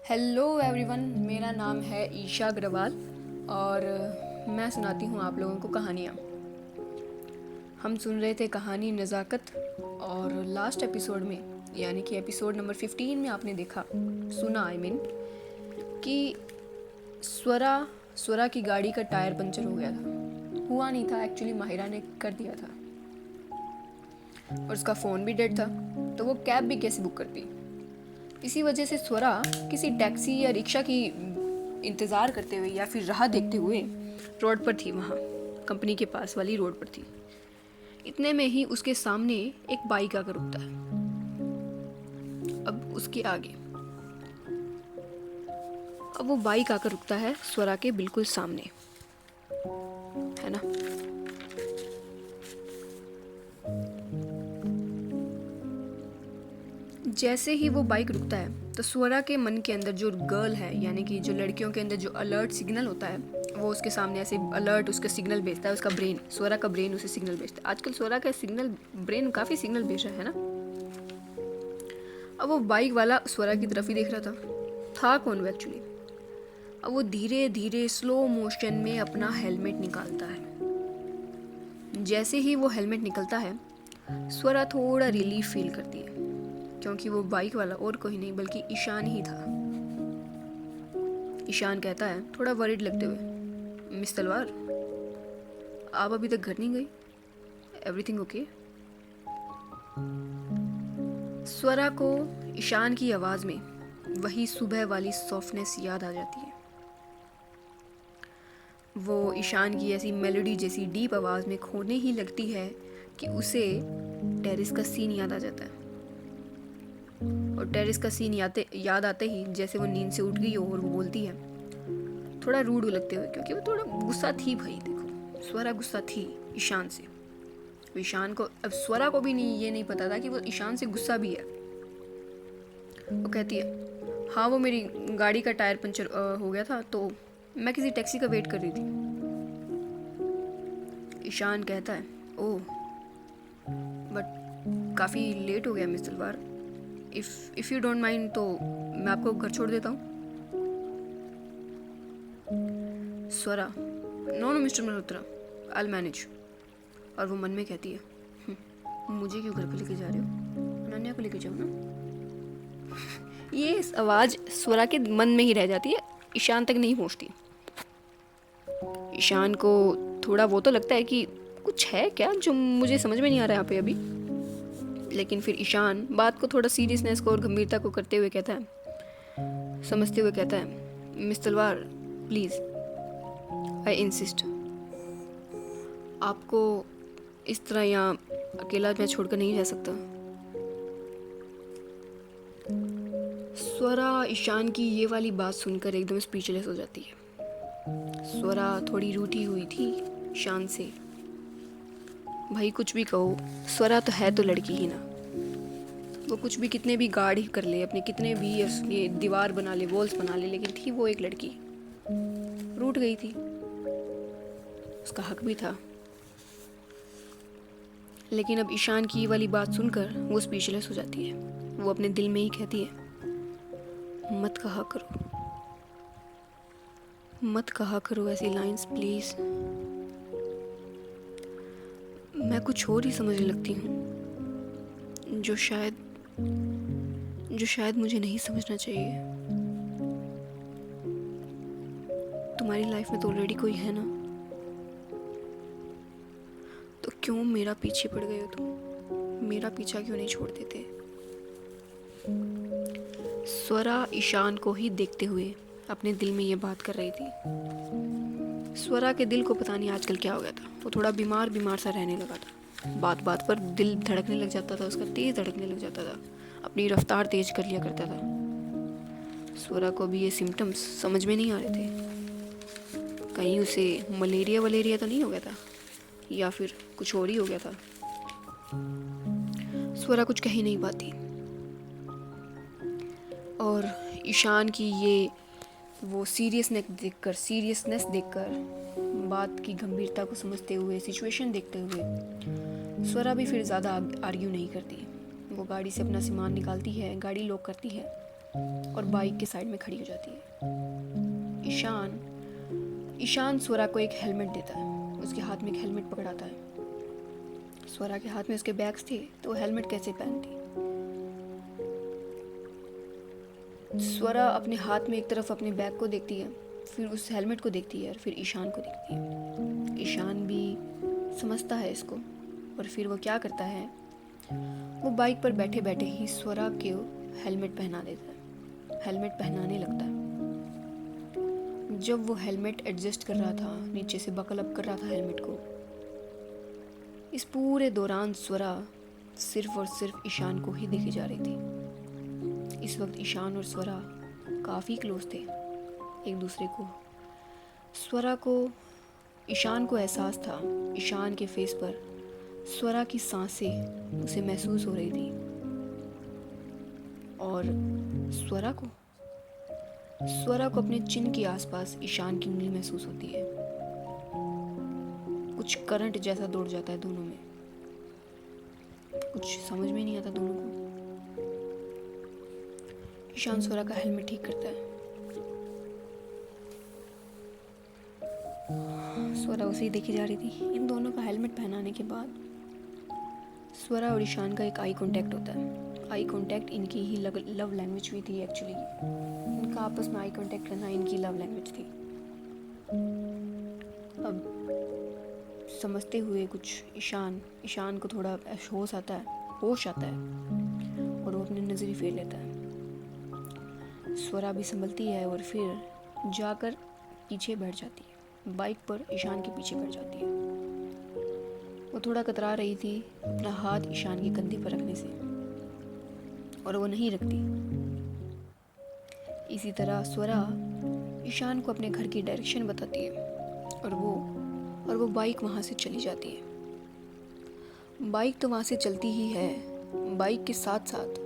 Hello everyone, मेरा नाम है ईशा अग्रवाल और मैं सुनाती हूँ आप लोगों को कहानियाँ। हम सुन रहे थे कहानी नज़ाकत और लास्ट एपिसोड में यानी कि एपिसोड नंबर 15 में आपने देखा सुना कि स्वरा की गाड़ी का टायर पंचर हो गया था। हुआ नहीं था, एक्चुअली माहिरा ने कर दिया था और उसका फ़ोन भी डेड था, तो वो कैब भी कैसे बुक करती। इसी वजह से स्वरा किसी टैक्सी या रिक्शा की इंतज़ार करते हुए या फिर राह देखते हुए रोड पर थी। वहाँ कंपनी के पास वाली रोड पर थी। इतने में ही उसके सामने एक बाइक आकर रुकता है। अब वो बाइक आकर रुकता है स्वरा के बिल्कुल सामने, है ना। जैसे ही वो बाइक रुकता है तो स्वरा के मन के अंदर जो गर्ल है, यानी कि जो लड़कियों के अंदर जो अलर्ट सिग्नल होता है, वो उसके सामने ऐसे अलर्ट उसका सिग्नल भेजता है। उसका ब्रेन, स्वरा का ब्रेन उसे सिग्नल भेजता है। आजकल स्वरा का सिग्नल ब्रेन काफ़ी सिग्नल भेज रहा है ना। अब वो बाइक वाला स्वरा की तरफ ही देख रहा था कौन वो एक्चुअली। अब वो धीरे धीरे स्लो मोशन में अपना हेलमेट निकालता है। जैसे ही वो हेलमेट निकलता है, स्वरा थोड़ा रिलीफ फील करती है, क्योंकि वो बाइक वाला और कोई नहीं बल्कि ईशान ही था। ईशान कहता है थोड़ा वरिड लगते हुए, मिस तलवार, आप अभी तक घर नहीं गई? Everything okay? स्वरा को ईशान की आवाज़ में वही सुबह वाली सॉफ्टनेस याद आ जाती है। वो ईशान की ऐसी मेलोडी जैसी डीप आवाज़ में खोने ही लगती है कि उसे टेरिस का सीन याद आ जाता है। और टेरिस का सीन याद आते ही जैसे वो नींद से उठ गई हो और वो बोलती है थोड़ा रूड लगते हुए, क्योंकि वो थोड़ा गुस्सा थी। भाई देखो, स्वरा गुस्सा थी ईशान से। ईशान को, अब स्वरा को भी ये नहीं पता था कि वो ईशान से गुस्सा भी है। वो कहती है हाँ, वो मेरी गाड़ी का टायर पंचर हो गया था, तो मैं किसी टैक्सी का वेट कर रही थी। ईशान कहता है ओह, बट काफ़ी लेट हो गया मिस तलवार। इफ़ यू डोंट माइंड तो मैं आपको घर छोड़ देता हूँ। Swara no no mister Malhotra, I manage. और वो मन में कहती है मुझे क्यों घर पे लेके जा रहे हो, अनन्या को लेके जाओ ना। ये आवाज़ स्वरा के मन में ही रह जाती है, ईशान तक नहीं पहुँचती। ईशान को थोड़ा वो तो लगता है कि कुछ है क्या जो मुझे समझ में नहीं आ रहा है यहाँ पे अभी। लेकिन फिर ईशान बात को थोड़ा सीरियसनेस को और गंभीरता को करते हुए कहता है, समझते हुए कहता है मिस तलवार प्लीज़, आई इंसिस्ट, आपको इस तरह यहाँ अकेला मैं छोड़कर नहीं रह सकता। स्वरा ईशान की ये वाली बात सुनकर एकदम स्पीचलेस हो जाती है। स्वरा थोड़ी रूठी हुई थी ईशान से। भाई कुछ भी कहो, स्वरा तो है तो लड़की ही ना। वो कुछ भी कितने भी गार्ड कर ले, अपने कितने भी ये दीवार बना ले, वॉल्स बना ले, लेकिन थी वो एक लड़की। रूठ गई थी, उसका हक भी था। लेकिन अब ईशान की ये वाली बात सुनकर वो स्पीचलेस हो जाती है। वो अपने दिल में ही कहती है मत कहा करो, मत कहा करो ऐसी लाइंस प्लीज़। मैं कुछ और ही समझने लगती हूँ जो शायद मुझे नहीं समझना चाहिए। तुम्हारी लाइफ में तो ऑलरेडी कोई है ना, तो क्यों मेरा पीछे पड़ गए हो तुम? मेरा पीछा क्यों नहीं छोड़ देते? स्वरा ईशान को ही देखते हुए अपने दिल में ये बात कर रही थी। स्वरा के दिल को पता नहीं आजकल क्या हो गया था। वो थोड़ा बीमार सा रहने लगा था। बात बात पर दिल धड़कने लग जाता था उसका, तेज़ धड़कने लग जाता था, अपनी रफ्तार तेज कर लिया करता था। स्वरा को भी ये सिम्टम्स समझ में नहीं आ रहे थे। कहीं उसे मलेरिया तो नहीं हो गया था, या फिर कुछ और ही हो गया था। स्वरा कुछ कह ही नहीं पाती। और ईशान की ये वो सीरियसनेस देखकर, बात की गंभीरता को समझते हुए, सिचुएशन देखते हुए स्वरा भी फिर ज़्यादा आर्ग्यू नहीं करती। वो गाड़ी से अपना सामान निकालती है, गाड़ी लॉक करती है और बाइक के साइड में खड़ी हो जाती है। ईशान स्वरा को एक हेलमेट देता है, उसके हाथ में एक हेलमेट पकड़ाता है। स्वरा के हाथ में उसके बैग्स थे तो वो हेलमेट कैसे पहनती। स्वरा अपने हाथ में एक तरफ अपने बैग को देखती है, फिर उस हेलमेट को देखती है और फिर ईशान को देखती है। ईशान भी समझता है इसको और फिर वो क्या करता है, वो बाइक पर बैठे बैठे ही स्वरा के हेलमेट पहना देता है, हेलमेट पहनाने लगता है। जब वो हेलमेट एडजस्ट कर रहा था, नीचे से बकल अप कर रहा था हेलमेट को, इस पूरे दौरान स्वरा सिर्फ और सिर्फ ईशान को ही देखे जा रही थी। इस वक्त ईशान और स्वरा काफ़ी क्लोज थे एक दूसरे को। स्वरा को, ईशान को एहसास था, ईशान के फेस पर स्वरा की सांसें उसे महसूस हो रही थी और स्वरा को अपने चिन के आसपास ईशान की उंगली महसूस होती है। कुछ करंट जैसा दौड़ जाता है दोनों में, कुछ समझ में नहीं आता दोनों को। ईशान स्वरा का हेलमेट ठीक करता है। स्वरा उसे ही देखी जा रही थी। इन दोनों का हेलमेट पहनाने के बाद स्वरा और ईशान का एक आई कांटेक्ट होता है। आई कांटेक्ट इनकी ही लव लैंग्वेज भी थी एक्चुअली। इनका आपस में आई कांटेक्ट करना इनकी लव लैंग्वेज थी। अब समझते हुए कुछ ईशान को थोड़ा होश आता है और वो अपनी नज़रें फेर लेता है। स्वरा भी संभलती है और फिर जाकर पीछे बैठ जाती है, बाइक पर ईशान के पीछे बैठ जाती है। वो थोड़ा कतरा रही थी अपना हाथ ईशान के कंधे पर रखने से और वो नहीं रखती। इसी तरह स्वरा ईशान को अपने घर की डायरेक्शन बताती है और वो बाइक वहाँ से चली जाती है। बाइक तो वहाँ से चलती ही है, बाइक के साथ साथ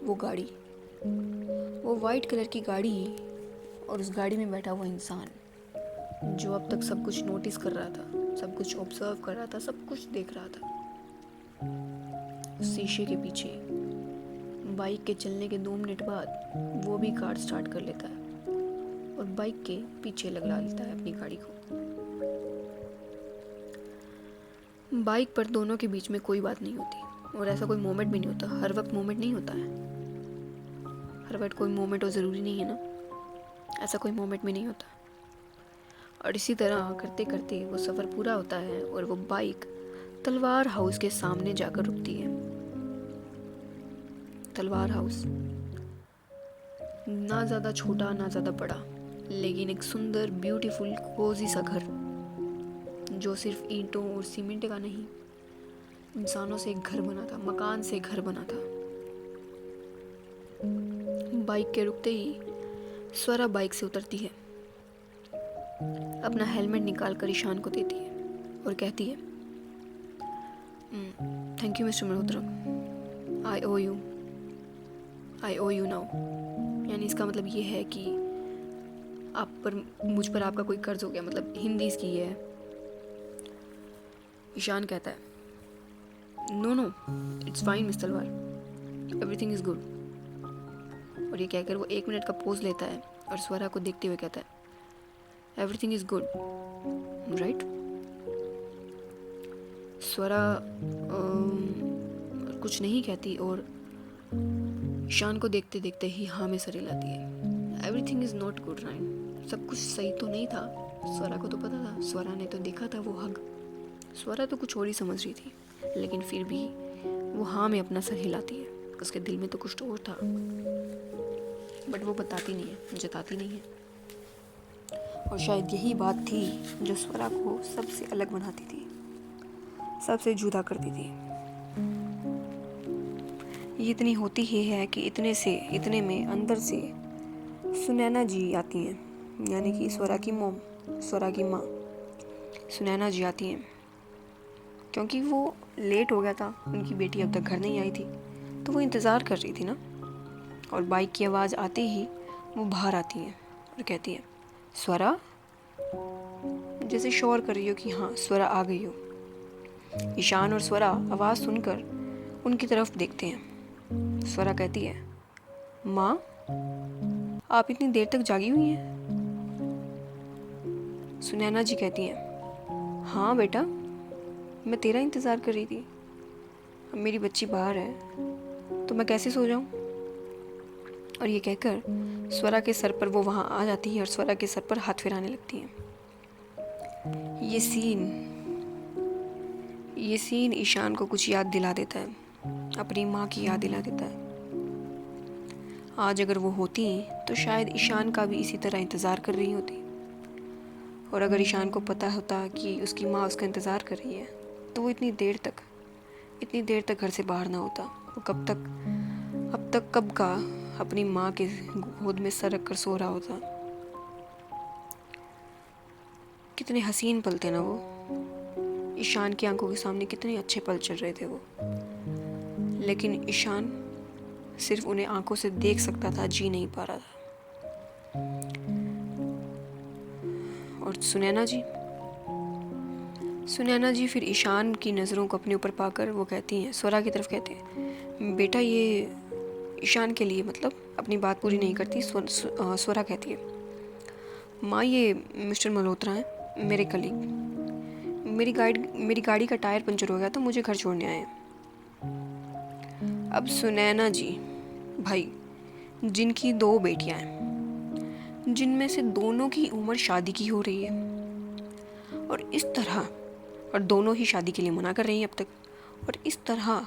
वो वाइट कलर की गाड़ी और उस गाड़ी में बैठा हुआ इंसान जो अब तक सब कुछ नोटिस कर रहा था, सब कुछ ऑब्जर्व कर रहा था, सब कुछ देख रहा था। शीशे के पीछे बाइक के चलने के 2 मिनट बाद वो भी कार स्टार्ट कर लेता है और बाइक के पीछे लगा लेता है अपनी गाड़ी को। बाइक पर दोनों के बीच में कोई बात नहीं होती और ऐसा कोई मोमेंट भी नहीं होता। हर वक्त मोमेंट नहीं होता है, हर वक्त कोई मोमेंट हो ज़रूरी नहीं है ना, ऐसा कोई मोमेंट भी नहीं होता। और इसी तरह करते करते वो सफ़र पूरा होता है और वो बाइक तलवार हाउस के सामने जाकर रुकती है। तलवार हाउस ना ज़्यादा छोटा ना ज़्यादा बड़ा, लेकिन एक सुंदर ब्यूटीफुल कोजी सा घर जो सिर्फ ईंटों और सीमेंट का नहीं, इंसानों से एक घर बना था, मकान से घर बना था। बाइक के रुकते ही स्वरा बाइक से उतरती है, अपना हेलमेट निकाल कर ईशान को देती है और कहती है, thank you mister Malhotra, I owe you now. यानी इसका मतलब ये है कि मुझ पर आपका कोई कर्ज हो गया, मतलब हिंदी इसकी ये है। ईशान कहता है, नो इट्स फाइन मिस तलवार, एवरीथिंग इज गुड। और ये कहकर वो 1 मिनट का पोज लेता है और स्वरा को देखते हुए कहता है, एवरीथिंग इज गुड राइट। स्वरा कुछ नहीं कहती और ईशान को देखते देखते ही हाँ में सर हिलाती है। Everything is not good right, सब कुछ सही तो नहीं था। स्वरा को तो पता था, स्वरा ने तो देखा था वो हग। स्वरा तो कुछ और ही समझ रही थी, लेकिन फिर भी वो हाँ में अपना सर हिलाती है। उसके दिल में तो कुछ और था, बट वो बताती नहीं है, जताती नहीं है। और शायद यही बात थी जो स्वरा को सबसे अलग बनाती थी, सबसे जुदा करती थी। ये इतनी होती ही है कि इतने में अंदर से सुनैना जी आती हैं, यानी कि स्वरा की माँ सुनैना जी आती हैं। क्योंकि वो लेट हो गया था, उनकी बेटी अब तक घर नहीं आई थी, तो वो इंतज़ार कर रही थी ना। और बाइक की आवाज़ आते ही वो बाहर आती हैं और कहती है, स्वरा, जैसे शोर कर रही हो कि हाँ स्वरा आ गई हो। ईशान और स्वरा आवाज़ सुनकर उनकी तरफ देखते हैं। स्वरा कहती है, माँ, आप इतनी देर तक जागी हुई हैं? सुनैना जी कहती हैं, हाँ बेटा, मैं तेरा इंतज़ार कर रही थी। अब मेरी बच्ची बाहर है तो मैं कैसे सो जाऊँ। और ये कहकर स्वरा के सर पर वो वहाँ आ जाती है और स्वरा के सर पर हाथ फिराने लगती है। ये सीन ईशान को कुछ याद दिला देता है, अपनी माँ की याद दिला देता है। आज अगर वो होती तो शायद ईशान का भी इसी तरह इंतज़ार कर रही होती। और अगर ईशान को पता होता कि उसकी माँ उसका इंतज़ार कर रही है तो वो इतनी देर तक घर से बाहर ना होता। वो अब तक कब का अपनी माँ के गोद में सर रख कर सो रहा होता। कितने हसीन पल थे ना वो। ईशान की आंखों के सामने कितने अच्छे पल चल रहे थे वो, लेकिन ईशान सिर्फ उन्हें आंखों से देख सकता था, जी नहीं पा रहा था। और सुनैना जी फिर ईशान की नज़रों को अपने ऊपर पाकर वो कहती हैं, स्वरा की तरफ कहती हैं, बेटा ये ईशान के लिए, मतलब अपनी बात पूरी नहीं करती। स्वरा कहती है, माँ ये मिस्टर मल्होत्रा हैं, मेरे कलीग। मेरी गाड़ी का टायर पंचर हो गया तो मुझे घर छोड़ने आए हैं। अब सुनैना जी भाई, जिनकी 2 बेटियां हैं, जिनमें से दोनों की उम्र शादी की हो रही है, और इस तरह, और दोनों ही शादी के लिए मना कर रही हैं अब तक, और इस तरह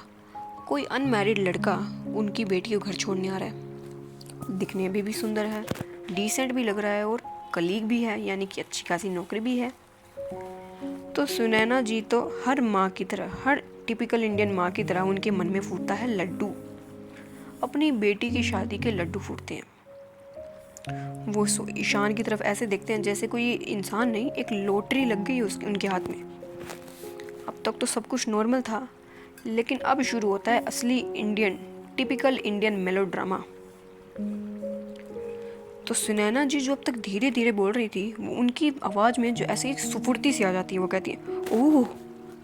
कोई अनमैरिड लड़का उनकी बेटी को घर छोड़ने आ रहा है। दिखने में भी सुंदर है, डिसेंट भी लग रहा है, और कलीग भी है, यानी कि अच्छी खासी नौकरी भी है। तो सुनैना जी तो हर माँ की तरह, हर टिपिकल इंडियन माँ की तरह उनके मन में फूटता है लड्डू। अपनी बेटी की शादी के लड्डू फूटते हैं। वो ईशान की तरफ ऐसे देखते हैं जैसे कोई इंसान नहीं, एक लॉटरी लग गई उनके हाथ में। अब तक तो सब कुछ नॉर्मल था, लेकिन अब शुरू होता है असली टिपिकल इंडियन मेलोड्रामा। तो सुनैना जी जो अब तक धीरे धीरे बोल रही थी, वो उनकी आवाज़ में जो ऐसे एक सुफुर्ती सी आ जाती है। वो कहती है, ओह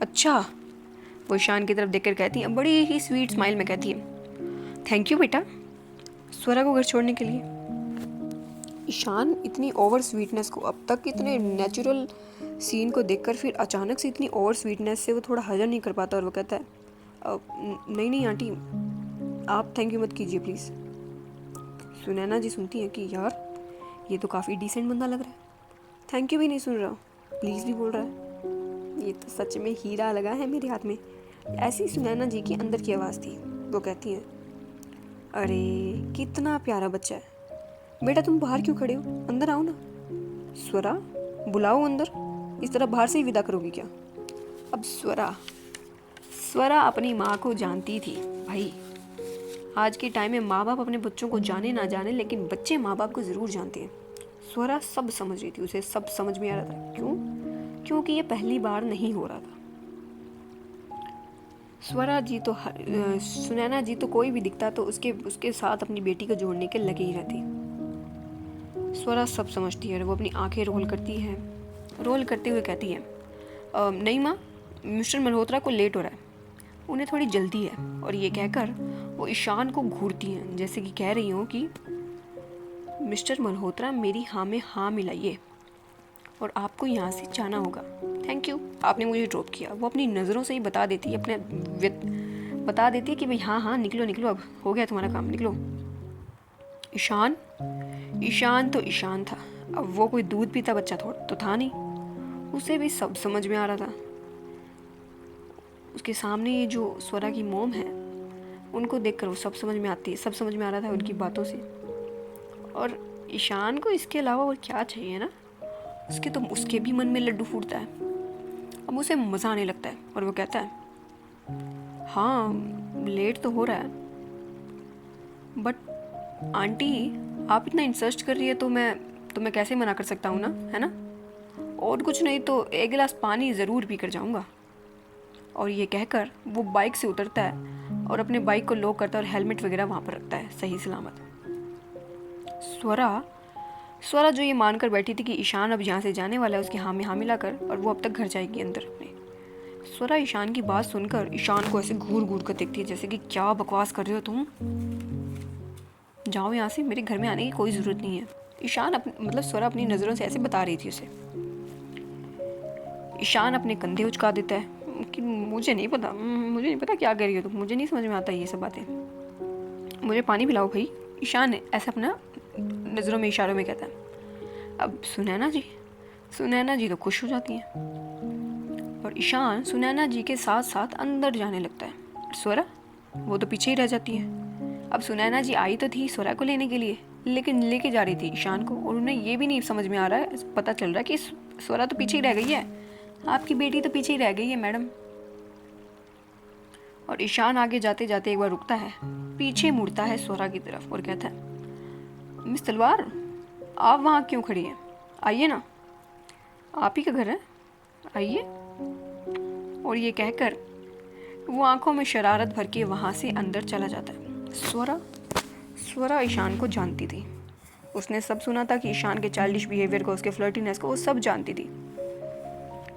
अच्छा। वो ईशान की तरफ देखकर कहती है, बड़ी ही स्वीट स्माइल में कहती है, थैंक यू बेटा, स्वरा को घर छोड़ने के लिए। ईशान इतनी ओवर स्वीटनेस को, अब तक इतने नेचुरल सीन को देखकर फिर अचानक से इतनी ओवर स्वीटनेस से वो थोड़ा हजम नहीं कर पाता, और वो कहता है, नहीं आंटी, आप थैंक यू मत कीजिए प्लीज़। सुनैना जी सुनती है कि यार ये तो काफ़ी डिसेंट बंदा लग रहा है, थैंक यू भी नहीं सुन रहा, प्लीज़ भी बोल रहा है, ये तो सच में हीरा लगा है मेरे हाथ में। ऐसी सुनैना जी की अंदर की आवाज़ थी। वो कहती है, अरे कितना प्यारा बच्चा है बेटा, तुम बाहर क्यों खड़े हो, अंदर आओ ना। स्वरा बुलाओ अंदर, इस तरह बाहर से ही विदा करोगी क्या। अब स्वरा अपनी माँ को जानती थी भाई। आज के टाइम में माँ बाप अपने बच्चों को जाने ना जाने, लेकिन बच्चे माँ बाप को ज़रूर जानते हैं। स्वरा सब समझ रही थी, उसे सब समझ में आ रहा था। क्यों? क्योंकि ये पहली बार नहीं हो रहा था। सुनैना जी तो कोई भी दिखता तो उसके साथ अपनी बेटी को जोड़ने के लगे ही रहती। स्वरा सब समझती है, वो अपनी आंखें रोल करती है, रोल करते हुए कहती है, नहीं माँ, मिस्टर मल्होत्रा को लेट हो रहा है, उन्हें थोड़ी जल्दी है। और ये कहकर वो ईशान को घूरती हैं, जैसे कि कह रही हो कि मिस्टर मल्होत्रा मेरी हाँ में हाँ मिलाइए और आपको यहाँ से जाना होगा। थैंक यू, आपने मुझे ड्रॉप किया। वो अपनी नज़रों से ही बता देती है, बता देती है कि भाई हाँ निकलो, अब हो गया तुम्हारा काम, निकलो। ईशान तो ईशान था, अब वो कोई दूध पीता बच्चा तो था नहीं, उसे भी सब समझ में आ रहा था। उसके सामने ये जो स्वरा की मोम है, उनको देखकर वो सब समझ में आ रहा था उनकी बातों से। और ईशान को इसके अलावा और क्या चाहिए ना, उसके भी मन में लड्डू फूटता है। अब उसे मज़ा आने लगता है और वो कहता है, हाँ लेट तो हो रहा है, बट आंटी आप इतना इंसिस्ट कर रही है तो मैं कैसे मना कर सकता हूँ ना, है ना। और कुछ नहीं तो एक गिलास पानी ज़रूर पी कर जाऊँगा। और ये कहकर वो बाइक से उतरता है और अपने बाइक को लॉक करता है और हेलमेट वगैरह वहाँ पर रखता है सही सलामत। स्वरा जो ये मानकर बैठी थी कि ईशान अब यहाँ से जाने वाला है, उसकी हाँ में हाँ मिलाकर, और वो अब तक घर जाएगी अंदर अपने। स्वरा ईशान की बात सुनकर ईशान को ऐसे घूर घूर कर देखती है, जैसे कि क्या बकवास कर रहे हो तुम। जाओ यहाँ से, मेरे घर में आने की कोई ज़रूरत नहीं है। ईशान मतलब स्वरा अपनी नज़रों से ऐसे बता रही थी उसे। ईशान अपने कंधे उचका देता है कि मुझे नहीं पता क्या कह रही हो तुम, मुझे नहीं समझ में आता ये सब बातें, मुझे पानी पिलाओ भाई। ईशान ऐसा अपना नज़रों में इशारों में कहता है। अब सुनैना जी तो खुश हो जाती हैं और ईशान सुनैना जी के साथ साथ अंदर जाने लगता है। स्वरा वो तो पीछे ही रह जाती है। अब सुनैना जी आई तो थी स्वरा को लेने के लिए, लेकिन लेके जा रही थी ईशान को, और उन्हें ये भी नहीं समझ में आ रहा है, पता चल रहा है कि स्वरा तो पीछे ही रह गई है, आपकी बेटी तो पीछे ही रह गई है मैडम। और ईशान आगे जाते जाते एक बार रुकता है, पीछे मुड़ता है स्वरा की तरफ और कहता है, मिस तलवार आप वहाँ क्यों खड़ी हैं, आइए ना, आप ही का घर है, आइए। और ये कहकर वो आंखों में शरारत भर के वहाँ से अंदर चला जाता है। स्वरा ईशान को जानती थी, उसने सब सुना था कि ईशान के चाइल्डिश बिहेवियर को, उसके फ्लर्टीनेस को, वो सब जानती थी।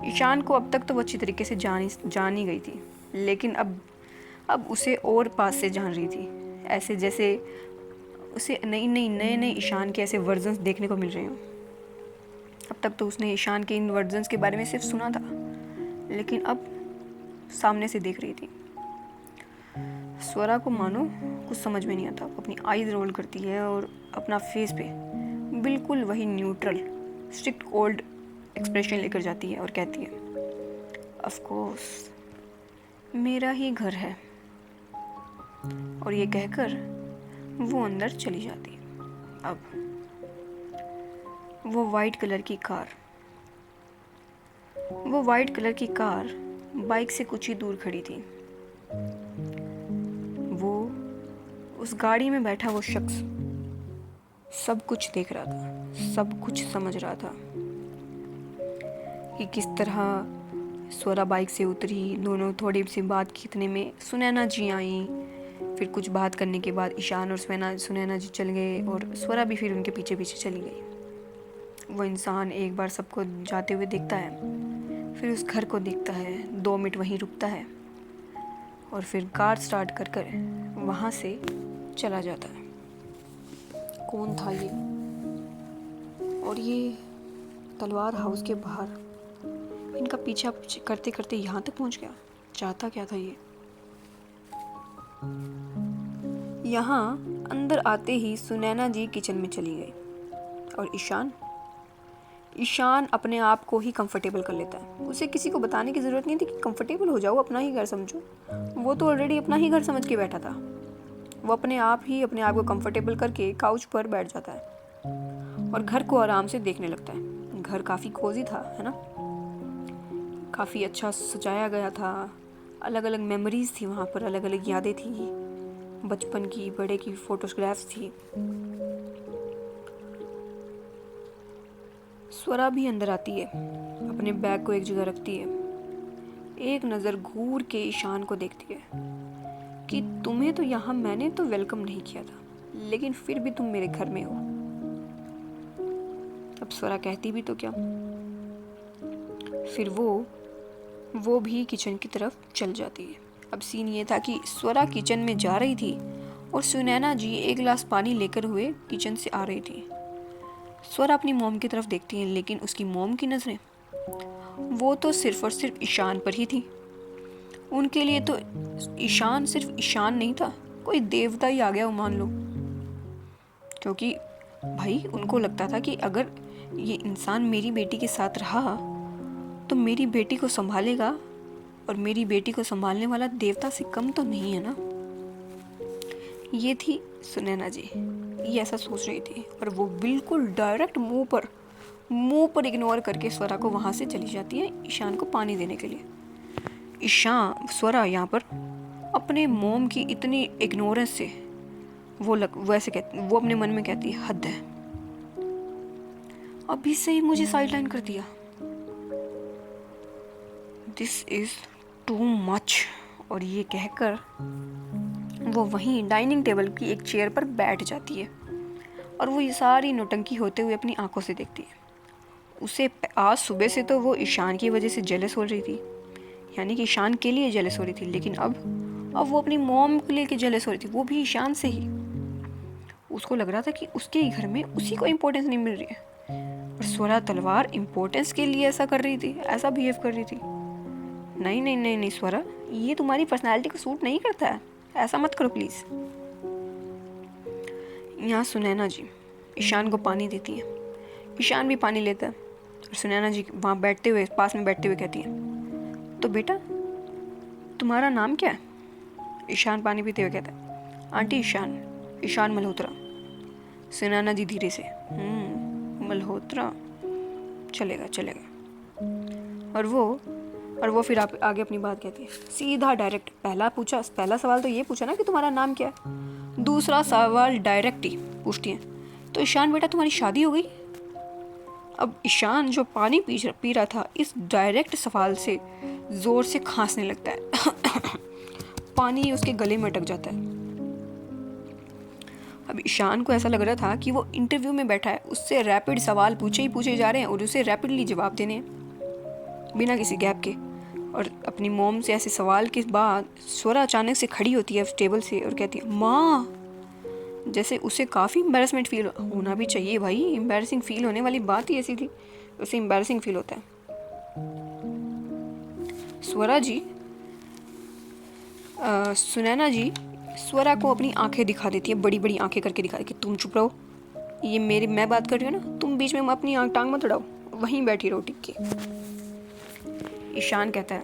ईशान को अब तक तो वो अच्छी तरीके से जान ही गई थी, लेकिन अब उसे और पास से जान रही थी, ऐसे जैसे उसे नए ईशान के ऐसे वर्जन्स देखने को मिल रहे हों। अब तक तो उसने ईशान के इन वर्जन्स के बारे में सिर्फ सुना था, लेकिन अब सामने से देख रही थी। स्वरा को मानो कुछ समझ में नहीं आता, अपनी आईज रोल करती है और अपना फेस पे बिल्कुल वही न्यूट्रल स्ट्रिक्ट कोल्ड एक्सप्रेशन लेकर जाती है और कहती है, ऑफ कोर्स मेरा ही घर है। और ये कहकर वो अंदर चली जाती है। अब वो वाइट कलर की कार बाइक से कुछ ही दूर खड़ी थी। वो उस गाड़ी में बैठा वो शख्स सब कुछ देख रहा था, सब कुछ समझ रहा था कि किस तरह स्वरा बाइक से उतरी, दोनों थोड़ी सी बात खींचने में सुनैना जी आई, फिर कुछ बात करने के बाद ईशान और सुनैना जी चल गए और स्वरा भी फिर उनके पीछे पीछे चली गई। वो इंसान एक बार सबको जाते हुए देखता है, फिर उस घर को देखता है, 2 मिनट वहीं रुकता है और फिर कार स्टार्ट कर वहाँ से चला जाता है। कौन था ये? और ये तलवार हाउस के बाहर इनका पीछा करते करते यहाँ तक पहुँच गया, चाहता क्या था ये? यहाँ अंदर आते ही सुनैना जी किचन में चली गई और ईशान अपने आप को ही कंफर्टेबल कर लेता है। उसे किसी को बताने की ज़रूरत नहीं थी कि कंफर्टेबल हो जाओ, अपना ही घर समझो। वो तो ऑलरेडी अपना ही घर समझ के बैठा था। वो अपने आप को कंफर्टेबल करके काउच पर बैठ जाता है और घर को आराम से देखने लगता है। घर काफ़ी कोजी था, है ना, काफ़ी अच्छा सजाया गया था, अलग अलग मेमोरीज़ थी वहाँ पर, अलग अलग यादें थी, बचपन की, बड़े की फोटोग्राफ्स थी। स्वरा भी अंदर आती है, अपने बैग को एक जगह रखती है, एक नज़र घूर के ईशान को देखती है कि तुम्हें तो यहाँ मैंने तो वेलकम नहीं किया था, लेकिन फिर भी तुम मेरे घर में हो। अब स्वरा कहती भी तो क्या। फिर वो भी किचन की तरफ चल जाती है। अब सीन ये था कि स्वरा किचन में जा रही थी और सुनैना जी एक गिलास पानी लेकर हुए किचन से आ रही थी। स्वरा अपनी मोम की तरफ देखती है, लेकिन उसकी मोम की नज़रें वो तो सिर्फ और सिर्फ ईशान पर ही थी। उनके लिए तो ईशान सिर्फ ईशान नहीं था, कोई देवता ही आ गया वो मान लो, क्योंकि भाई उनको लगता था कि अगर ये इंसान मेरी बेटी के साथ रहा तो मेरी बेटी को संभालेगा, और मेरी बेटी को संभालने वाला देवता से कम तो नहीं है ना। ये थी सुनैना जी, ये ऐसा सोच रही थी और वो बिल्कुल डायरेक्ट मुंह पर इग्नोर करके स्वरा को वहाँ से चली जाती है ईशान को पानी देने के लिए। स्वरा यहाँ पर अपने मोम की इतनी इग्नोरेंस से वो अपने मन में कहती है, हद है, अभी से ही मुझे साइडलाइन कर दिया, दिस इज टू मच। और ये कहकर वो वहीं डाइनिंग टेबल की एक चेयर पर बैठ जाती है और वो ये सारी नौटंकी होते हुए अपनी आंखों से देखती है। उसे आज सुबह से तो वो ईशान की वजह से जेलस हो रही थी, यानी कि ईशान के लिए जेलस हो रही थी, लेकिन अब वो अपनी मॉम को लेके जेलस हो रही थी, वो भी ईशान से ही। उसको लग रहा था कि उसके ही घर में उसी को इम्पोर्टेंस नहीं मिल रही है, और स्वरा तलवार इम्पोर्टेंस के लिए ऐसा कर रही थी, ऐसा बिहेव कर रही थी। नहीं नहीं नहीं नहीं स्वरा, ये तुम्हारी पर्सनालिटी को सूट नहीं करता है, ऐसा मत करो प्लीज़। यहाँ सुनैना जी ईशान को पानी देती है। ईशान भी पानी लेता है और सुनैना जी वहाँ बैठते हुए, पास में बैठते हुए कहती है, तो बेटा तुम्हारा नाम क्या है? ईशान पानी पीते हुए कहता है, आंटी ईशान, ईशान मल्होत्रा। सुनैना जी धीरे से, मल्होत्रा, चलेगा चलेगा। और वो फिर आप आगे अपनी बात कहती है, सीधा डायरेक्ट। पहला सवाल तो ये पूछा ना कि तुम्हारा नाम क्या है, दूसरा सवाल डायरेक्ट ही पूछती है, तो ईशान बेटा तुम्हारी शादी हो गई? अब ईशान जो पानी पी रहा था, इस डायरेक्ट सवाल से जोर से खांसने लगता है। पानी उसके गले में अटक जाता है। अब ईशान को ऐसा लग रहा था कि वो इंटरव्यू में बैठा है, उससे रैपिड सवाल पूछे जा रहे हैं और उसे रैपिडली जवाब देने हैं बिना किसी गैप के। और अपनी मॉम से ऐसे सवाल के बाद स्वरा अचानक से खड़ी होती है टेबल से और कहती है, माँ। जैसे उसे काफ़ी एम्बैरेसमेंट फील होना भी चाहिए भाई, एम्बैरेसिंग फील होने वाली बात ही ऐसी थी, उसे एम्बैरेसिंग फील होता है। सुनैना जी स्वरा को अपनी आंखें दिखा देती है, बड़ी बड़ी आंखें करके दिखा देती है, तुम चुप रहो, ये मैं बात कर रही हूँ ना, तुम बीच में अपनी टांग मत अड़ाओ, वहीं बैठी रहो टिक के। ईशान कहता है,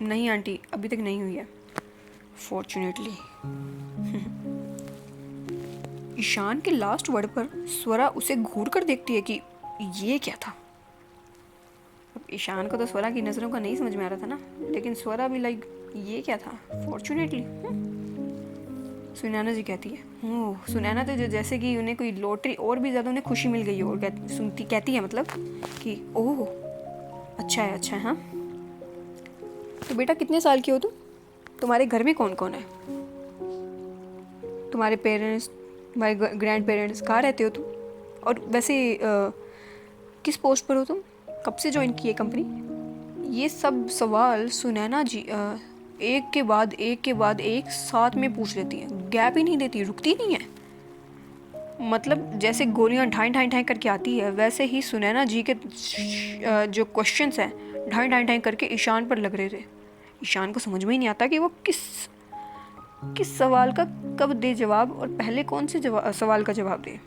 नहीं आंटी, अभी तक नहीं हुई है, फॉर्चुनेटली। ईशान के लास्ट वर्ड पर स्वरा उसे घूर कर देखती है कि ये क्या था। अब ईशान को तो स्वरा की नज़रों का नहीं समझ में आ रहा था ना, लेकिन स्वरा भी लाइक ये क्या था, फॉर्चुनेटली। सुनैना जी कहती है, ओह। सुनैना तो जैसे कि उन्हें कोई लॉटरी और भी ज़्यादा उन्हें खुशी मिल गई हो, और कहती है मतलब कि ओह अच्छा है हाँ। तो बेटा कितने साल की हो तुम? तुम्हारे घर में कौन कौन है? तुम्हारे पेरेंट्स, तुम्हारे ग्रैंड पेरेंट्स, कहाँ रहते हो तुम? और वैसे किस पोस्ट पर हो तुम? कब से ज्वाइन की है कंपनी? ये सब सवाल सुनैना जी एक के बाद एक साथ में पूछ लेती है, गैप ही नहीं देती, रुकती नहीं है। मतलब जैसे गोलियां ढाई ढाई ढाई करके आती है, वैसे ही सुनैना जी के जो क्वेश्चंस हैं ढाई ढाई ढाई करके ईशान पर लग रहे थे। ईशान को समझ में ही नहीं आता कि वो किस सवाल का कब दे जवाब, और पहले कौन से सवाल का जवाब दे।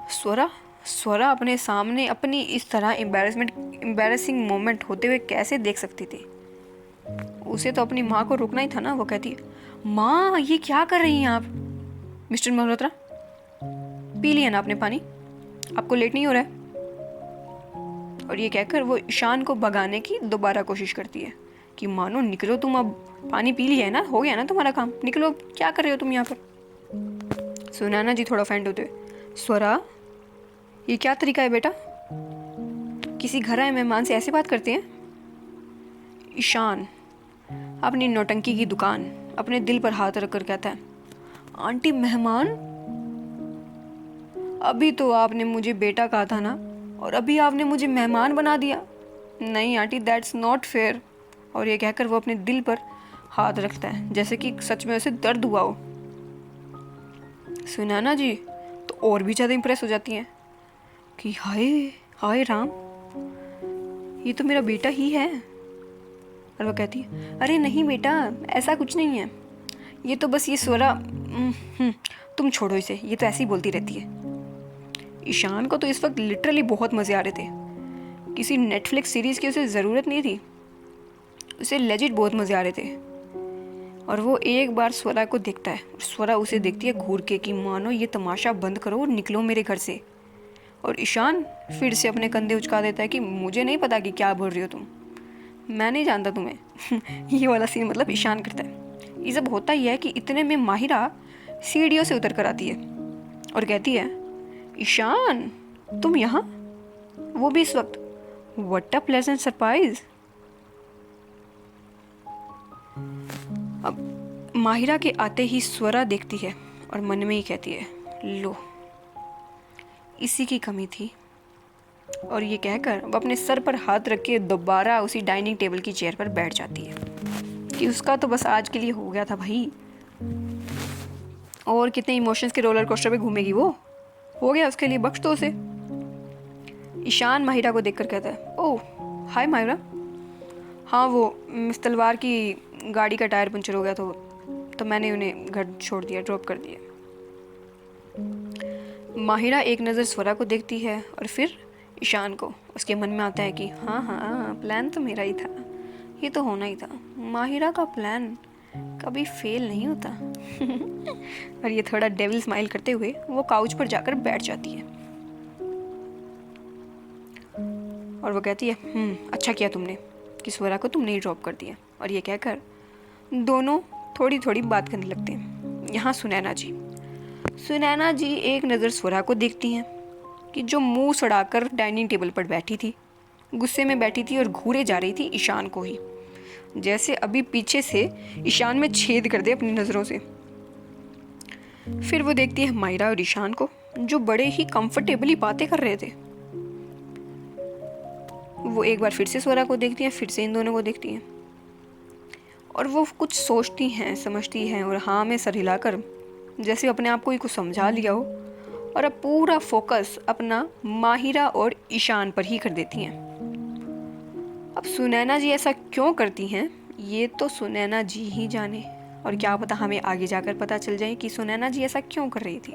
स्वरा अपने सामने अपनी इस तरह एम्बैरेसिंग मोमेंट होते हुए कैसे देख सकती थी? उसे तो अपनी माँ को रुकना ही था ना। वो कहती है, माँ ये क्या कर रही हैं आप? मिस्टर मल्होत्रा, पी लिया ना आपने पानी, आपको लेट नहीं हो रहा है? और ये कहकर वो ईशान को भगाने की दोबारा कोशिश करती है कि मानो निकलो तुम, अब पानी पी लिया है ना, हो गया ना तुम्हारा काम, निकलो, क्या कर रहे हो तुम यहाँ पर? सुनैना जी थोड़ा ऑफेंड होते हुए, स्वरा ये क्या तरीका है बेटा, किसी घर आए मेहमान से ऐसे बात करते हैं? ईशान अपनी नौटंकी की दुकान अपने दिल पर हाथ रखकर कहता है, आंटी मेहमान? अभी तो आपने मुझे बेटा कहा था ना, और अभी आपने मुझे मेहमान बना दिया। नहीं आंटी, दैट्स नॉट फेयर। और ये कहकर वो अपने दिल पर हाथ रखता है, जैसे कि सच में उसे दर्द हुआ हो। सुनैना जी तो और भी ज़्यादा इम्प्रेस हो जाती हैं कि हाय राम, ये तो मेरा बेटा ही है। और वो कहती है, अरे नहीं बेटा, ऐसा कुछ नहीं है, ये तो बस ये स्वरा, तुम छोड़ो इसे, ये तो ऐसे ही बोलती रहती है। ईशान को तो इस वक्त लिटरली बहुत मज़े आ रहे थे। किसी नेटफ्लिक्स सीरीज़ की उसे ज़रूरत नहीं थी, उसे लेजिट बहुत मज़े आ रहे थे। और वो एक बार स्वरा को देखता है, और स्वरा उसे देखती है घूर के कि मानो ये तमाशा बंद करो और निकलो मेरे घर से। और ईशान फिर से अपने कंधे उचका देता है कि मुझे नहीं पता कि क्या बोल रही हो तुम, मैं नहीं जानता तुम्हें। ये वाला सीन मतलब ईशान करता है। ये सब होता ही है कि इतने में माहिरा सीढ़ियों से उतर कर आती है और कहती है, ईशान तुम यहाँ, वो भी इस वक्त, व्हाट अ प्लेजेंट सरप्राइज। अब माहिरा के आते ही स्वरा देखती है और मन में ही कहती है, लो इसी की कमी थी। और ये कहकर वो अपने सर पर हाथ रख के दोबारा उसी डाइनिंग टेबल की चेयर पर बैठ जाती है कि उसका तो बस आज के लिए हो गया था भाई। और कितने इमोशंस के रोलर कोस्टर पे घूमेगी वो, हो गया उसके लिए, बख्श दो उसे। ईशान माहिरा को देखकर कहता है, ओह हाय माहिरा। हाँ वो मिस तलवार की गाड़ी का टायर पंचर हो गया तो मैंने उन्हें घर छोड़ दिया, ड्रॉप कर दिया। माहिरा एक नज़र स्वरा को देखती है और फिर ईशान को। उसके मन में आता है कि हाँ हाँ प्लान तो मेरा ही था, ये तो होना ही था। माहिरा का प्लान कभी फेल नहीं होता। और ये थोड़ा डेविल स्माइल करते हुए वो काउच पर जाकर बैठ जाती है और वो कहती है, अच्छा किया तुमने कि स्वरा को तुमने ही ड्रॉप कर दिया। और ये कहकर दोनों थोड़ी थोड़ी बात करने लगते हैं। यहाँ सुनैना जी एक नज़र स्वरा को देखती हैं कि जो मुंह सड़ाकर डाइनिंग टेबल पर बैठी थी, गुस्से में बैठी थी और घूरे जा रही थी ईशान को ही, जैसे अभी पीछे से ईशान में छेद कर दे अपनी नज़रों से। फिर वो देखती है माहिरा और ईशान को, जो बड़े ही कंफर्टेबली बातें कर रहे थे। वो एक बार फिर से स्वरा को देखती हैं, फिर से इन दोनों को देखती हैं और वो कुछ सोचती हैं, समझती हैं और हाँ में सर हिलाकर जैसे अपने आप को ही कुछ समझा लिया हो, और अब पूरा फोकस अपना माहिरा और ईशान पर ही कर देती हैं। अब सुनैना जी ऐसा क्यों करती हैं ये तो सुनैना जी ही जाने, और क्या पता हमें आगे जाकर पता चल जाए कि सुनैना जी ऐसा क्यों कर रही थी।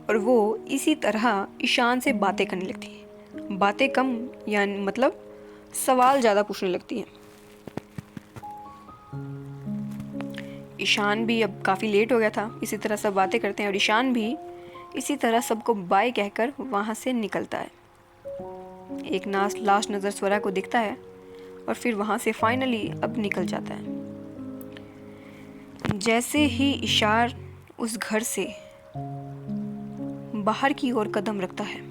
और वो इसी तरह ईशान से बातें करने लगती हैं, बातें कम यानी मतलब सवाल ज़्यादा पूछने लगती हैं। ईशान भी अब काफ़ी लेट हो गया था, इसी तरह सब बातें करते हैं और ईशान भी इसी तरह सबको बाय कहकर वहाँ से निकलता है। एक लास्ट नज़र स्वरा को दिखता है और फिर वहाँ से फाइनली अब निकल जाता है। जैसे ही इशार उस घर से बाहर की ओर कदम रखता है,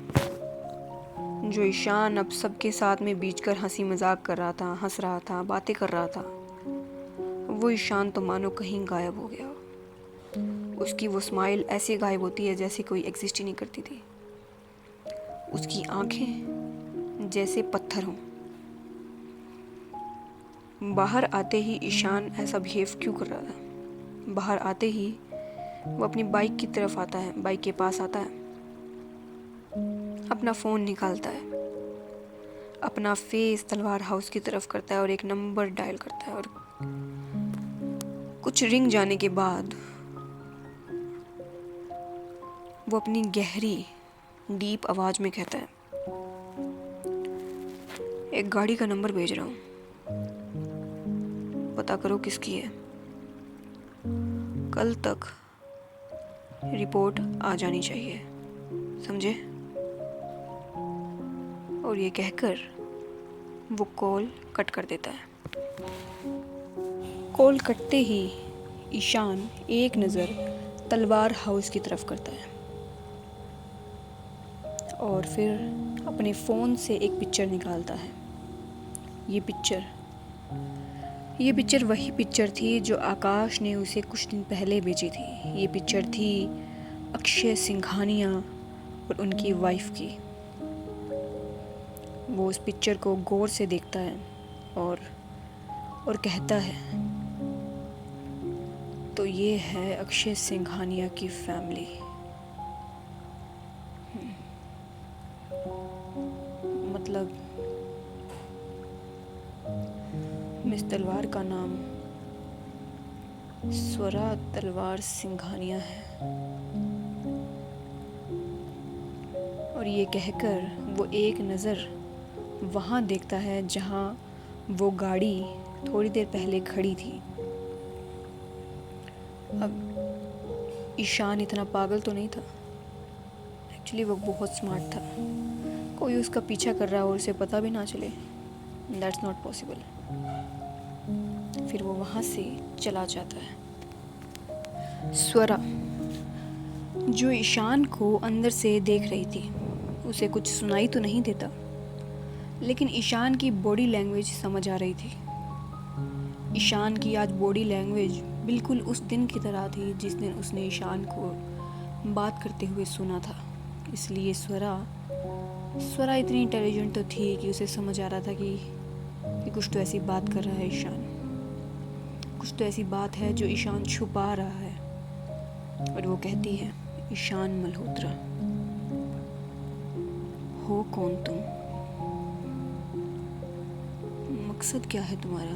जो ईशान अब सबके साथ में बीचकर हंसी मजाक कर रहा था, हंस रहा था, बातें कर रहा था, वो ईशान तो मानो कहीं गायब हो गया। उसकी वो स्माइल ऐसे गायब होती है जैसे कोई एग्जिस्ट ही नहीं करती थी। उसकी आंखें जैसे पत्थर हों। बाहर आते ही ईशान ऐसा बिहेव क्यों कर रहा था? बाहर आते ही वो अपनी बाइक की तरफ आता है, बाइक के पास आता है, अपना फ़ोन निकालता है, अपना फेस तलवार हाउस की तरफ करता है और एक नंबर डायल करता है। और कुछ रिंग जाने के बाद वो अपनी गहरी डीप आवाज में कहता है, एक गाड़ी का नंबर भेज रहा हूँ, पता करो किसकी है, कल तक रिपोर्ट आ जानी चाहिए, समझे? और ये कहकर वो कॉल कट कर देता है। कॉल कटते ही ईशान एक नज़र तलवार हाउस की तरफ करता है और फिर अपने फ़ोन से एक पिक्चर निकालता है। ये पिक्चर वही पिक्चर थी जो आकाश ने उसे कुछ दिन पहले भेजी थी। ये पिक्चर थी अक्षय सिंघानिया और उनकी वाइफ की। वो उस पिक्चर को गौर से देखता है और कहता है, तो ये है अक्षय सिंघानिया की फैमिली। मतलब मिस तलवार का नाम स्वरा तलवार सिंघानिया है। और ये कहकर वो एक नज़र वहाँ देखता है जहाँ वो गाड़ी थोड़ी देर पहले खड़ी थी। अब ईशान इतना पागल तो नहीं था, एक्चुअली वो बहुत स्मार्ट था। कोई उसका पीछा कर रहा है और उसे पता भी ना चले, दैट्स नॉट पॉसिबल। फिर वो वहाँ से चला जाता है। स्वरा जो ईशान को अंदर से देख रही थी, उसे कुछ सुनाई तो नहीं देता, लेकिन ईशान की बॉडी लैंग्वेज समझ आ रही थी। ईशान की आज बॉडी लैंग्वेज बिल्कुल उस दिन की तरह थी जिस दिन उसने ईशान को बात करते हुए सुना था। इसलिए स्वरा इतनी इंटेलिजेंट तो थी कि उसे समझ आ रहा था कि कुछ तो ऐसी बात कर रहा है ईशान, कुछ तो ऐसी बात है जो ईशान छुपा रहा है। और वो कहती है, ईशान मल्होत्रा, हो कौन तुम? मकसद क्या है तुम्हारा?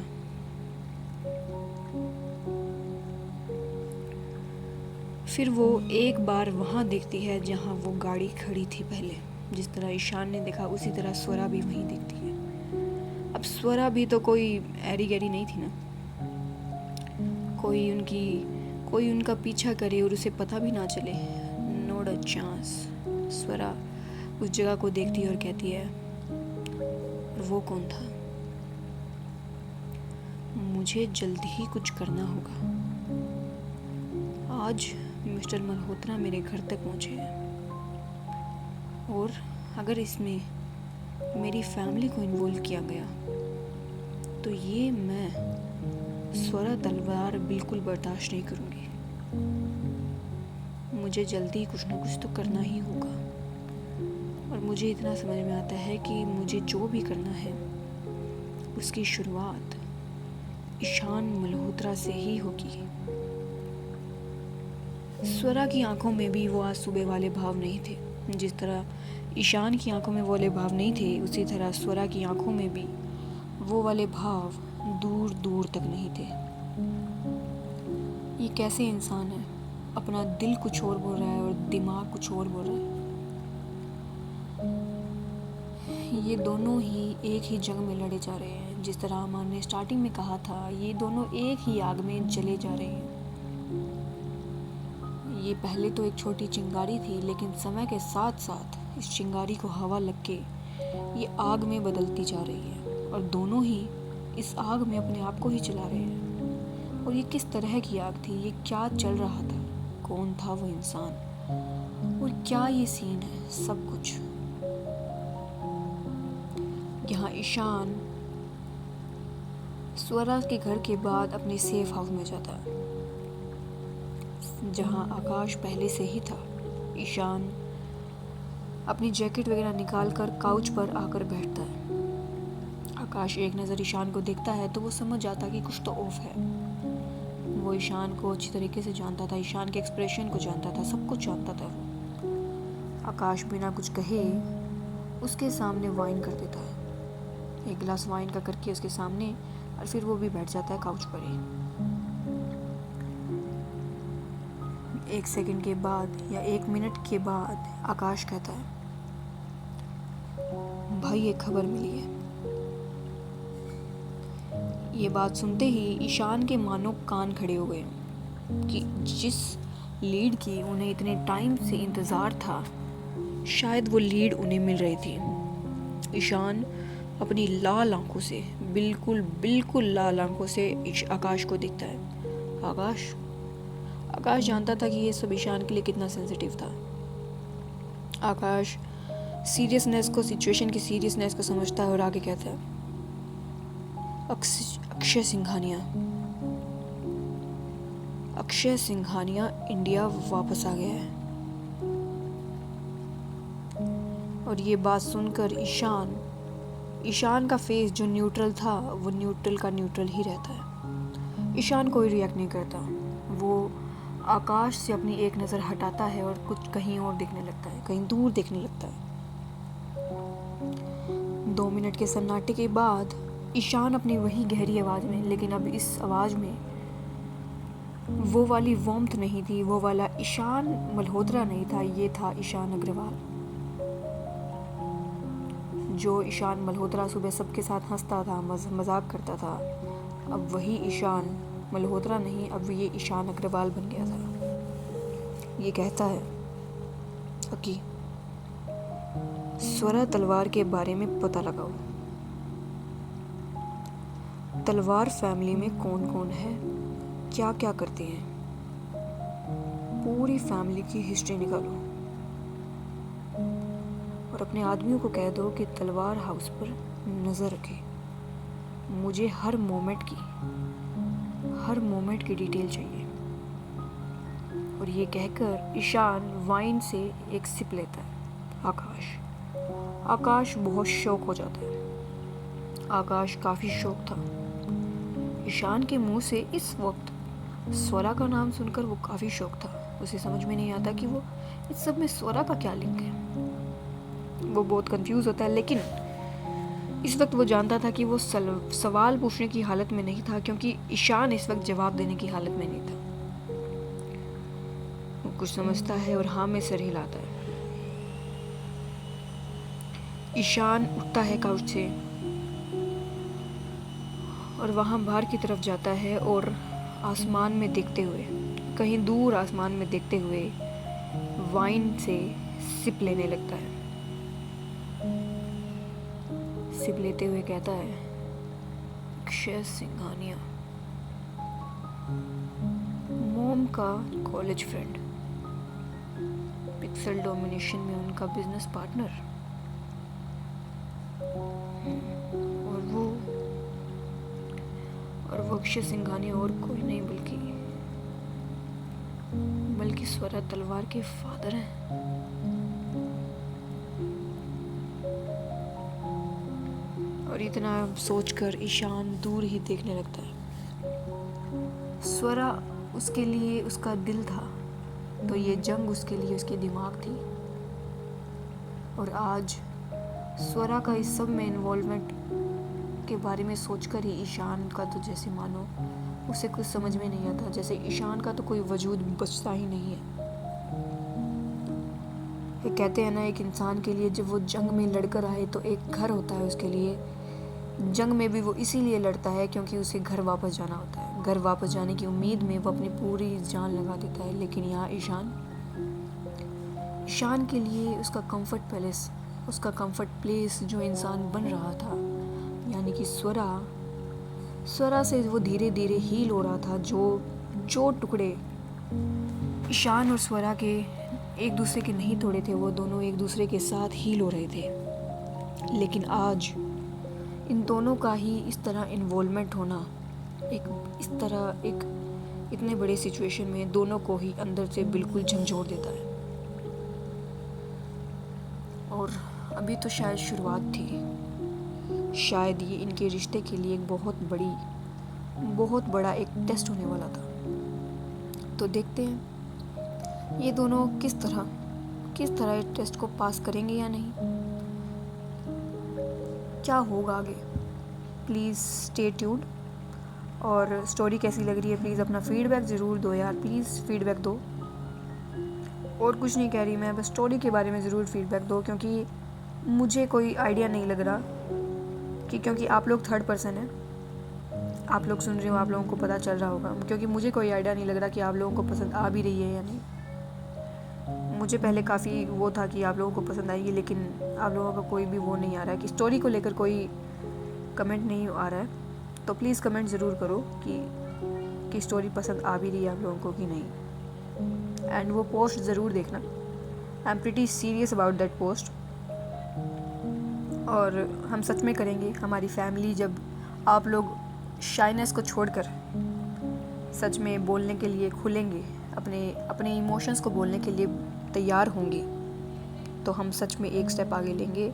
फिर वो एक बार वहाँ देखती है जहाँ वो गाड़ी खड़ी थी पहले। जिस तरह ईशान ने देखा उसी तरह स्वरा भी वहीं देखती है। अब स्वरा भी तो कोई ऐरी गैरी नहीं थी ना, कोई उनका पीछा करे और उसे पता भी ना चले। Not a chance. स्वरा उस जगह को देखती है और कहती है, वो कौन था? मुझे जल्दी ही कुछ करना होगा। आज मिस्टर मल्होत्रा मेरे घर तक पहुंचे हैं और अगर इसमें मेरी फैमिली को इन्वॉल्व किया गया तो ये मैं स्वरा तलवार बिल्कुल बर्दाश्त नहीं करूँगी। मुझे जल्दी कुछ ना कुछ तो करना ही होगा। और मुझे इतना समझ में आता है कि मुझे जो भी करना है उसकी शुरुआत ईशान मल्होत्रा से ही होगी। स्वरा की आंखों में भी वो आज सुबह वाले भाव नहीं थे। जिस तरह ईशान की आंखों में वो वाले भाव नहीं थे, उसी तरह स्वरा की आंखों में भी वो वाले भाव दूर दूर तक नहीं थे। ये कैसे इंसान है, अपना दिल कुछ और बोल रहा है और दिमाग कुछ और बोल रहा है। ये दोनों ही एक ही जंग में लड़े जा रहे हैं। जिस तरह अमान ने स्टार्टिंग में कहा था, ये दोनों एक ही आग में जले जा रहे हैं। ये पहले तो एक छोटी चिंगारी थी, लेकिन समय के साथ साथ इस चिंगारी को हवा लग के ये आग में बदलती जा रही है और दोनों ही इस आग में अपने आप को ही जला रहे हैं। और ये किस तरह की आग थी, ये क्या चल रहा था, कौन था वो इंसान और क्या ये सीन है, सब कुछ। यहाँ ईशान स्वरा के घर के बाद अपने सेफ हाउस में जाता है जहाँ आकाश पहले से ही था। ईशान अपनी जैकेट वगैरह निकाल कर काउच पर आकर बैठता है। आकाश एक नज़र ईशान को देखता है तो वो समझ जाता कि कुछ तो ऑफ है। वो ईशान को अच्छी तरीके से जानता था, ईशान के एक्सप्रेशन को जानता था, सब कुछ जानता था वो। आकाश बिना कुछ कहे उसके सामने वाइन कर देता है, एक गिलास वाइन का करके उसके सामने, और फिर वो भी बैठ जाता है काउच पर ही। 1 सेकंड के बाद या 1 मिनट के बाद आकाश कहता है, भाई एक खबर मिली है। ये बात सुनते ही ईशान के मानो कान खड़े हो गए कि जिस लीड की उन्हें इतने टाइम से इंतज़ार था, शायद वो लीड उन्हें मिल रही थी। ईशान अपनी लाल आंखों से, बिल्कुल लाल आंखों से आकाश को दिखता है। आकाश जानता था कि ये सब ईशान के लिए कितना सेंसिटिव था। आकाश सीरियसनेस को, सिचुएशन की सीरियसनेस को समझता है और आगे कहता है, अक्षय सिंघानिया इंडिया वापस आ गया है। और ये बात सुनकर ईशान का फेस जो न्यूट्रल था वो न्यूट्रल का न्यूट्रल ही रहता है। ईशान कोई रिएक्ट नहीं करता। वो आकाश से अपनी एक नज़र हटाता है और कुछ कहीं और देखने लगता है, कहीं दूर देखने लगता है। 2 मिनट के सन्नाटे के बाद ईशान अपनी वही गहरी आवाज़ में, लेकिन अब इस आवाज़ में वो वाली वार्मथ नहीं थी, वो वाला ईशान मल्होत्रा नहीं था, ये था ईशान अग्रवाल। जो ईशान मल्होत्रा सुबह सबके साथ हंसता था, मजाक करता था, अब वही ईशान मल्होत्रा नहीं, अब ये ईशान अग्रवाल बन गया था। ये कहता है कि स्वरा तलवार के बारे में पता लगाओ। तलवार फैमिली में कौन कौन है, क्या क्या करते हैं, पूरी फैमिली की हिस्ट्री निकालो और अपने आदमियों को कह दो कि तलवार हाउस पर नज़र रखे। मुझे हर मोमेंट की डिटेल चाहिए। और ये कहकर ईशान वाइन से एक सिप लेता है। आकाश बहुत शौक हो जाता है। आकाश काफ़ी शौक था। ईशान के मुंह से इस वक्त स्वरा का नाम सुनकर वो काफ़ी शौक था। उसे समझ में नहीं आता कि वो इस सब में स्वरा का क्या लिंक है। वो बहुत कंफ्यूज होता है, लेकिन इस वक्त वो जानता था कि वो सवाल पूछने की हालत में नहीं था, क्योंकि ईशान इस वक्त जवाब देने की हालत में नहीं था। वो कुछ समझता है और हाँ में सर हिलाता है। ईशान उठता है काउच से और वहाँ बाहर की तरफ जाता है और आसमान में देखते हुए, कहीं दूर आसमान में देखते हुए वाइन से सिप लेने लगता है। सिप लेते हुए कहता है, अक्षय सिंघानिया, मोम का कॉलेज फ्रेंड, पिक्सल डोमिनेशन में उनका बिजनेस पार्टनर, और वो अक्षय सिंघानिया और कोई नहीं बल्कि स्वरा तलवार के फादर हैं। और इतना सोचकर ईशान दूर ही देखने लगता है। स्वरा उसके लिए उसका दिल था, तो ये जंग उसके लिए उसकी दिमाग थी। और आज स्वरा का इस सब में इन्वॉल्वमेंट के बारे में सोचकर ही ईशान का तो जैसे मानो उसे कुछ समझ में नहीं आता, जैसे ईशान का तो कोई वजूद बचता ही नहीं है। ये कहते हैं ना, एक इंसान के लिए जब वो जंग में लड़कर आए तो एक घर होता है उसके लिए। जंग में भी वो इसीलिए लड़ता है क्योंकि उसे घर वापस जाना होता है। घर वापस जाने की उम्मीद में वो अपनी पूरी जान लगा देता है। लेकिन यहाँ ईशान के लिए उसका कंफर्ट पैलेस, उसका कंफर्ट प्लेस जो इंसान बन रहा था, यानी कि स्वरा से वो धीरे धीरे हील हो रहा था। जो टुकड़े ईशान और स्वरा के एक दूसरे के नहीं तोड़े थे, वो दोनों एक दूसरे के साथ हील हो रहे थे। लेकिन आज इन दोनों का ही इस तरह इन्वॉल्वमेंट होना, एक इतने बड़े सिचुएशन में दोनों को ही अंदर से बिल्कुल झंझोड़ देता है। और अभी तो शायद शुरुआत थी, शायद ये इनके रिश्ते के लिए एक बहुत बड़ा एक टेस्ट होने वाला था। तो देखते हैं ये दोनों किस तरह इस टेस्ट को पास करेंगे या नहीं, क्या होगा आगे। Please stay tuned. और स्टोरी कैसी लग रही है प्लीज़ अपना फीडबैक ज़रूर दो यार, प्लीज़ फीडबैक दो। और कुछ नहीं कह रही मैं, बस स्टोरी के बारे में ज़रूर फीडबैक दो, क्योंकि मुझे कोई आइडिया नहीं लग रहा क्योंकि आप लोग थर्ड पर्सन हैं, आप लोग सुन रहे हो, आप लोगों को पता चल रहा होगा, क्योंकि मुझे कोई आइडिया नहीं लग रहा कि आप लोगों को पसंद आ भी रही है या नहीं। मुझे पहले काफ़ी वो था कि आप लोगों को पसंद आएगी, लेकिन आप लोगों का कोई भी वो नहीं आ रहा है कि स्टोरी को लेकर कोई कमेंट नहीं आ रहा है। तो प्लीज़ कमेंट ज़रूर करो कि स्टोरी पसंद आ भी रही है आप लोगों को कि नहीं। एंड वो पोस्ट ज़रूर देखना, I am pretty serious about that post. और हम सच में करेंगे, हमारी फैमिली जब आप लोग शाइनेस को छोड़कर सच में बोलने के लिए खुलेंगे, अपने इमोशंस को बोलने के लिए तैयार होंगे, तो हम सच में एक स्टेप आगे लेंगे।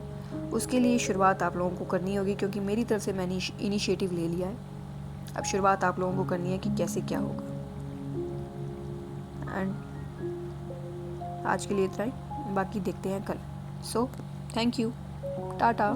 उसके लिए शुरुआत आप लोगों को करनी होगी, क्योंकि मेरी तरफ से मैंने इनिशिएटिव ले लिया है। अब शुरुआत आप लोगों को करनी है कि कैसे क्या होगा। एंड आज के लिए इतना ही, बाकी देखते हैं कल। So thank you, Tata.